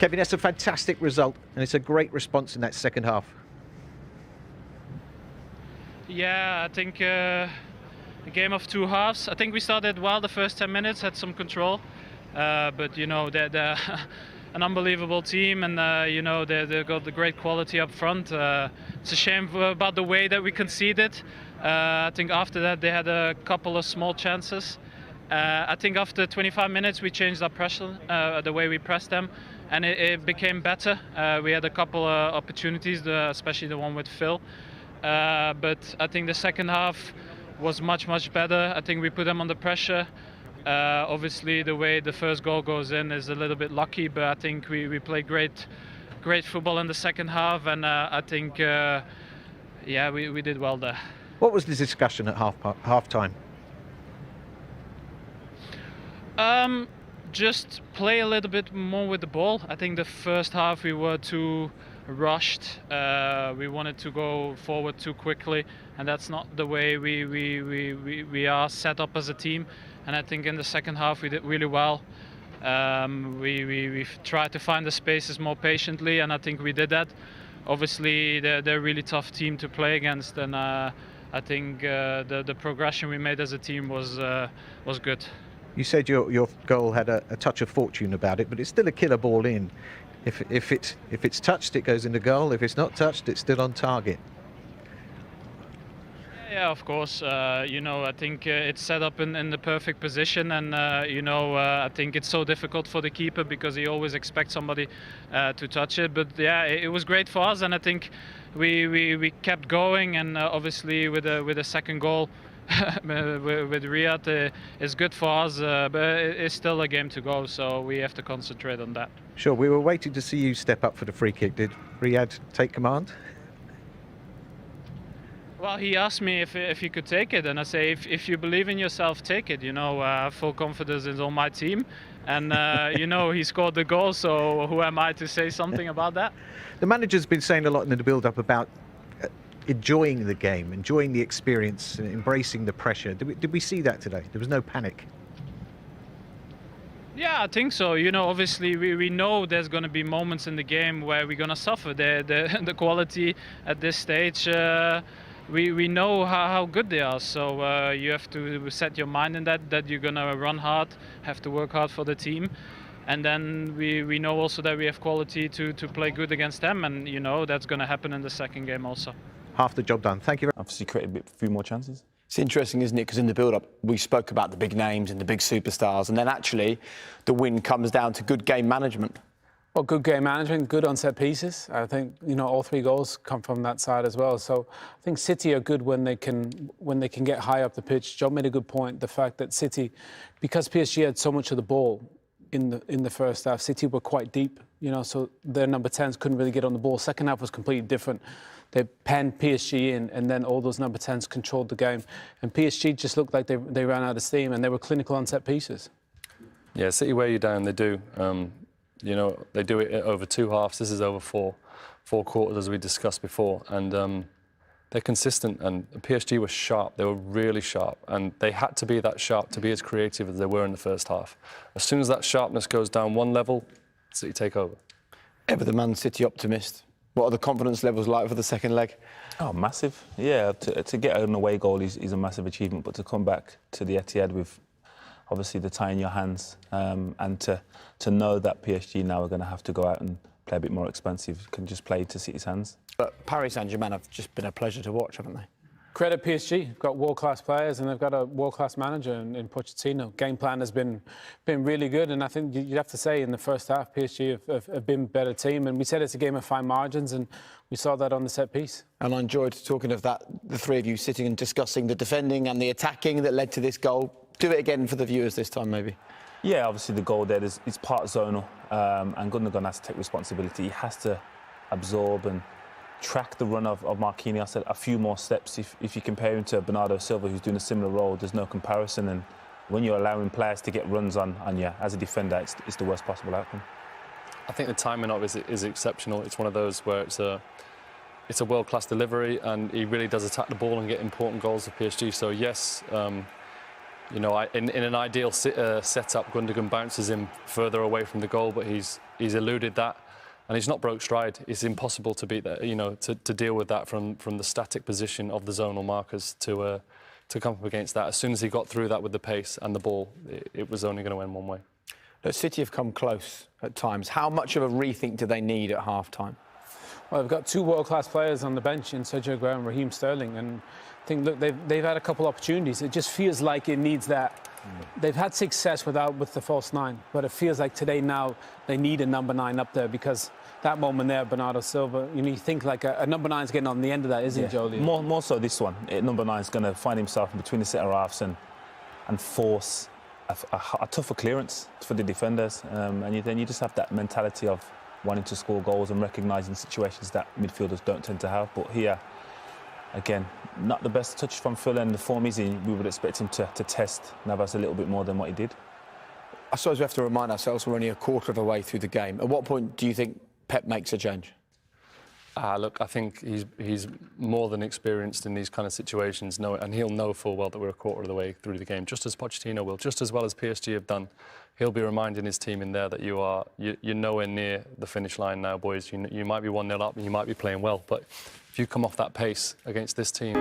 Kevin, that's a fantastic result, and it's a great response in that second half. Yeah, I think a game of two halves. I think we started well the first 10 minutes, had some control, but you know they're an unbelievable team, and you know they've got the great quality up front. It's a shame about the way that we conceded. I think after that they had a couple of small chances. I think after 25 minutes we changed our pressure, the way we pressed them, and it became better. We had a couple of opportunities, especially the one with Phil. But I think the second half was much better. I think we put them under pressure. Obviously the way the first goal goes in is a little bit lucky, but I think we played great football in the second half, and I think yeah, we did well there. What was the discussion at half time? Just play a little bit more with the ball. I think the first half we were too rushed. We wanted to go forward too quickly, and that's not the way we are set up as a team. And I think in the second half we did really well. We tried to find the spaces more patiently, and I think we did that. Obviously they're a really tough team to play against, and I think the progression we made as a team was good. You said your goal had a touch of fortune about it, but it's still a killer ball in. If it's touched, it goes into goal. If it's not touched, it's still on target. Yeah, of course. You know, I think it's set up in the perfect position, and you know, I think it's so difficult for the keeper because he always expects somebody to touch it. But yeah, it was great for us, and I think we kept going, and obviously with a second goal. with Riyadh, it's good for us, but it's still a game to go, so we have to concentrate on that. Sure, we were waiting to see you step up for the free kick. Did Riyadh take command? Well, he asked me if he could take it, and I say, if you believe in yourself, take it. You know, I have full confidence in all my team, and you know, he scored the goal, so who am I to say something about that? The manager's been saying a lot in the build-up about enjoying the game, enjoying the experience, and embracing the pressure. Did we see that today? There was no panic. Yeah, I think so. You know, obviously we know there's going to be moments in the game where we're going to suffer. The quality at this stage, we know how good they are. So you have to set your mind in that you're going to run hard, have to work hard for the team. And then we know also that we have quality to play good against them, and you know that's going to happen in the second game also. Half the job done. Thank you. Obviously created a few more chances. It's interesting, isn't it? Because in the build-up, we spoke about the big names and the big superstars, and then actually the win comes down to good game management. Well, good game management, good on set pieces. I think, you know, all three goals come from that side as well. So I think City are good when they can get high up the pitch. John made a good point. The fact that City, because PSG had so much of the ball in the first half, City were quite deep, you know, so their number 10s couldn't really get on the ball. Second half was completely different. They penned PSG in, and then all those number 10s controlled the game. And PSG just looked like they ran out of steam, and they were clinical on set pieces. Yeah, City wear you down, they do. You know, they do it over two halves. This is over four quarters, as we discussed before. And they're consistent, and PSG were sharp. They were really sharp, and they had to be that sharp to be as creative as they were in the first half. As soon as that sharpness goes down one level, City take over. Ever the Man City optimist? What are the confidence levels like for the second leg? Oh, massive. Yeah, to get an away goal is a massive achievement, but to come back to the Etihad with obviously the tie in your hands, and to know that PSG now are going to have to go out and play a bit more expensive, can just play to City's hands. But Paris Saint-Germain have just been a pleasure to watch, haven't they? Credit PSG. They've got world-class players, and they've got a world-class manager in Pochettino. Game plan has been really good, and I think you'd have to say in the first half PSG have been a better team, and we said it's a game of fine margins, and we saw that on the set piece. And I enjoyed talking of that, the three of you sitting and discussing the defending and the attacking that led to this goal. Do it again for the viewers this time, maybe. Yeah, obviously the goal there is part zonal, and Gundogan has to take responsibility. He has to absorb and track the run of Marquinhos a few more steps. If you compare him to Bernardo Silva, who's doing a similar role, there's no comparison. And when you're allowing players to get runs on you as a defender, it's the worst possible outcome. I think the timing of it is exceptional. It's one of those where it's a world-class delivery, and he really does attack the ball and get important goals for PSG. So yes, You know, in an ideal setup, Gundogan bounces him further away from the goal, but he's eluded that, and he's not broke stride. It's impossible to beat that. You know, to deal with that from the static position of the zonal markers to come up against that. As soon as he got through that with the pace and the ball, it was only going to end one way. The City have come close at times. How much of a rethink do they need at half-time? Well, they've got two world-class players on the bench in Sergio Aguero and Raheem Sterling, and I think, look, they've had a couple opportunities. It just feels like it needs that. They've had success with the false nine, but it feels like today now they need a number 9 up there, because that moment there, Bernardo Silva, you think like a number 9's getting on the end of that, isn't it, Jolie? More so this one. Number 9's going to find himself in between the centre-halves and force a tougher clearance for the defenders. And then you just have that mentality of wanting to score goals and recognising situations that midfielders don't tend to have. But here, again, not the best touch from Phil, and the form is in. We would expect him to test Navas a little bit more than what he did. I suppose we have to remind ourselves we're only a quarter of the way through the game. At what point do you think Pep makes a change? Look, I think he's more than experienced in these kind of situations, and he'll know full well that we're a quarter of the way through the game, just as Pochettino will, just as well as PSG have done. He'll be reminding his team in there that you're nowhere near the finish line now, boys. You might be 1-0 up and you might be playing well, but if you come off that pace against this team...